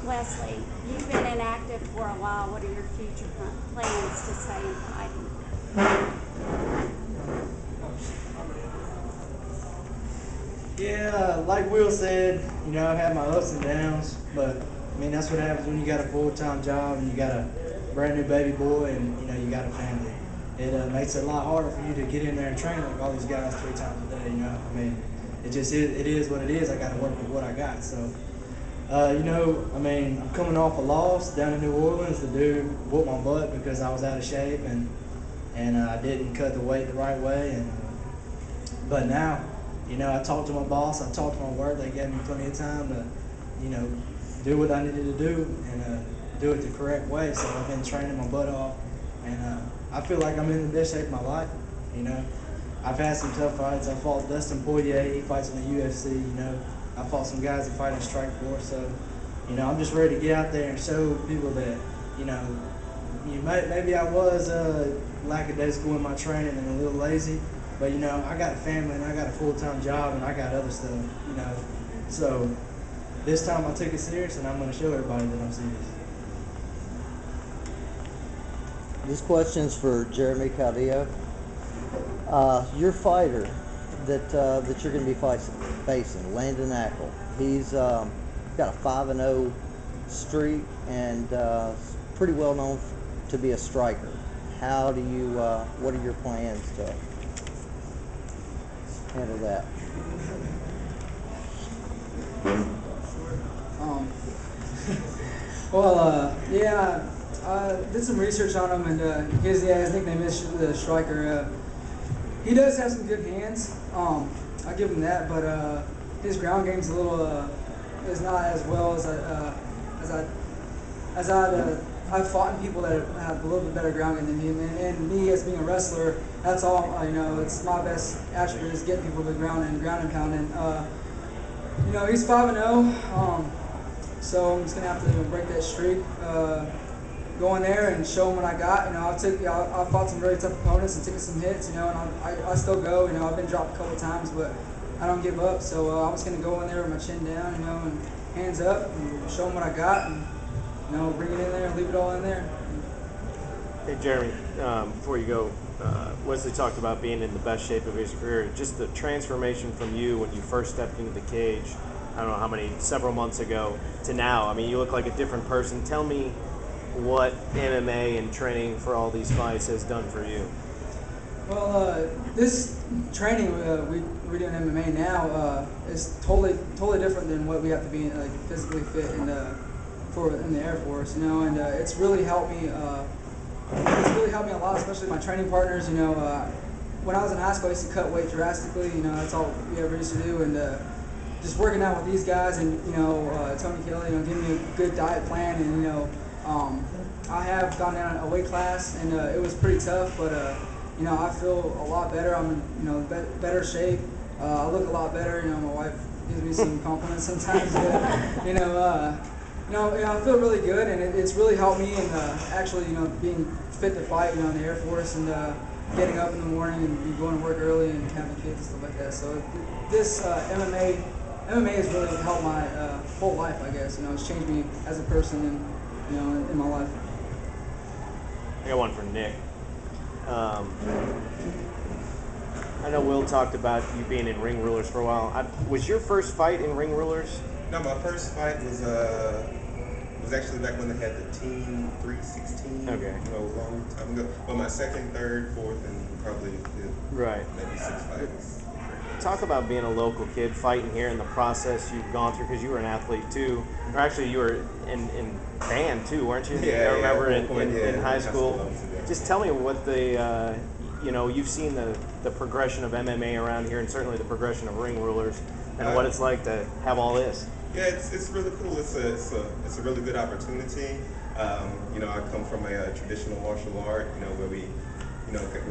Wesley, you've been inactive for a while. What are your future plans to stay in fighting? Yeah, like Will said, I've had my ups and downs, but I mean that's what happens when you got a full-time job and you got a brand new baby boy and you got a family. It makes it a lot harder for you to get in there and train like all these guys 3 times a day. I mean, it just is. It is what it is. I got to work with what I got. So, I mean, I'm coming off a loss down in New Orleans. The dude whooped my butt because I was out of shape and I didn't cut the weight the right way. And but now, I talked to my boss. I talked to my work. They gave me plenty of time to, do what I needed to do and do it the correct way. So I've been training my butt off, and I feel like I'm in the best shape of my life. I've had some tough fights. I fought Dustin Poirier. He fights in the UFC. I fought some guys that fight in Strikeforce. So, I'm just ready to get out there and show people that, maybe I was lackadaisical in my training and a little lazy, but I got a family and I got a full-time job and I got other stuff. So this time I took it serious and I'm going to show everybody that I'm serious. This question's for Jeremy Caldillo. Your fighter that you're going to be facing, Landon Ackle. He's got a 5-0 streak and pretty well known to be a striker. How do you? What are your plans to handle that? Yeah, I did some research on him, and his nickname is the Striker. He does have some good hands. I give him that, but his ground game's a little is not as well as I've fought in people that have a little bit better ground game than me. And me as being a wrestler, that's all. It's my best attribute is getting people to the ground and pounding. He's 5-0. So I'm just gonna have to break that streak, go in there and show them what I got. I've fought some really tough opponents and taken some hits, and I still go. I've been dropped a couple times, but I don't give up. So I'm just gonna go in there with my chin down, and hands up, and show them what I got, and bring it in there and leave it all in there. Hey Jeremy, before you go, Wesley talked about being in the best shape of his career. Just the transformation from you when you first stepped into the cage, I don't know how many, several months ago, to now. I mean, you look like a different person. Tell me what MMA and training for all these fights has done for you. Well, this training we're doing MMA now is totally different than what we have to be physically fit in the Air Force. And it's really helped me. It's really helped me a lot, especially my training partners. When I was in high school, I used to cut weight drastically. That's all we ever used to do, and just working out with these guys and Tony Kelly, giving me a good diet plan, and I have gone down a weight class, and it was pretty tough, but I feel a lot better. I'm in better shape. I look a lot better. My wife gives me some compliments sometimes, but I feel really good, and it's really helped me in actually being fit to fight in the Air Force and getting up in the morning and going to work early and having kids and stuff like that. So this MMA has really helped my whole life, I guess. It's changed me as a person and in my life. I got one for Nick. I know Will talked about you being in Ring Rulers for a while. Was your first fight in Ring Rulers? No, my first fight was actually back when they had the Team 316. Okay. A long time ago. But my second, third, fourth, and probably maybe 6 fights. Talk about being a local kid fighting here and the process you've gone through, because you were an athlete too, or actually you were in band too, weren't you? Yeah, I remember in high school. Just tell me what the you've seen the progression of MMA around here, and certainly the progression of Ring Rulers, and what it's like to have all this. Yeah, it's really cool. It's a really good opportunity. I come from a traditional martial art, where we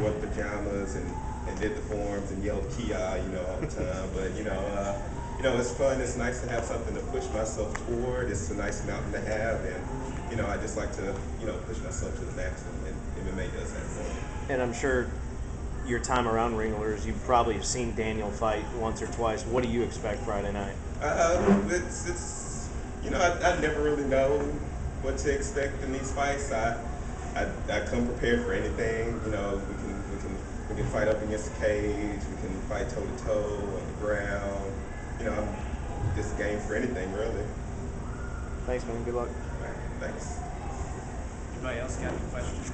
wore pajamas and did the forms and yelled Kia, all the time. But it's fun. It's nice to have something to push myself toward. It's a nice mountain to have, and I just like to push myself to the maximum. And MMA does that for me. And I'm sure your time around Ring Rulers, you've probably seen Daniel fight once or twice. What do you expect Friday night? It's you know, I never really know what to expect in these fights. I come prepared for anything. You know, we can fight up against the cage. We can fight toe to toe on the ground. You know, I'm just game for anything really. Thanks, man. Good luck. All right, thanks. Anybody else got any questions?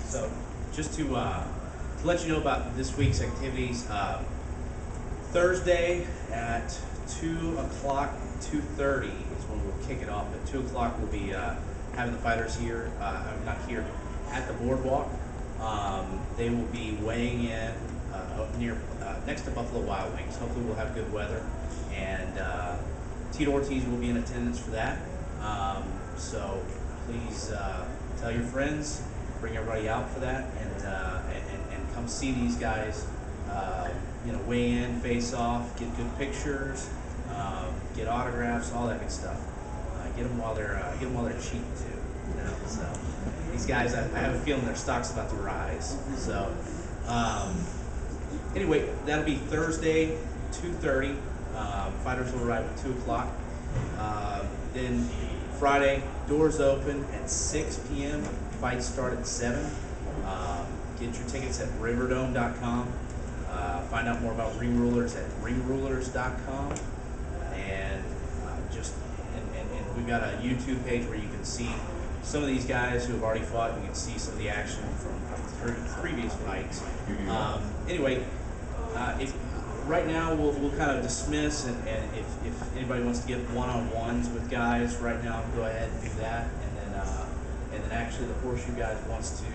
So, just to let you know about this week's activities, Thursday at 2 o'clock, 2:30 is when we'll kick it off. At 2 o'clock, we'll be having the fighters here, not here, at the boardwalk. They will be weighing in near next to Buffalo Wild Wings. Hopefully, we'll have good weather, and Tito Ortiz will be in attendance for that. So please tell your friends, bring everybody out for that, and come see these guys. You know, weigh in, face off, get good pictures, get autographs, all that good stuff. Get them while they're cheap too. You know, so these guys, I have a feeling their stock's about to rise. So anyway, that'll be Thursday, 2:30. Fighters will arrive at 2 o'clock. Then Friday, doors open at 6 p.m. Fights start at 7. Get your tickets at riverdome.com. Find out more about Ring Rulers at ringrulers.com. And and we've got a YouTube page where you can see some of these guys who have already fought. You can see some of the action from previous fights. Anyway, right now we'll kind of dismiss, and if anybody wants to get one-on-ones with guys right now, go ahead and do that. And then actually the Horseshoe guys wants to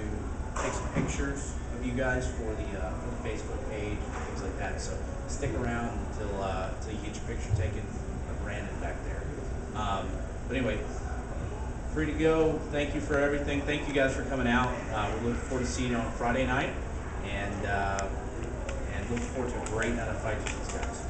take some pictures of you guys for the Facebook page and things like that. So stick around until you get your picture taken of Brandon back there. But anyway, free to go. Thank you for everything. Thank you guys for coming out. We look forward to seeing you on Friday night, and look forward to a great night of fights with these guys.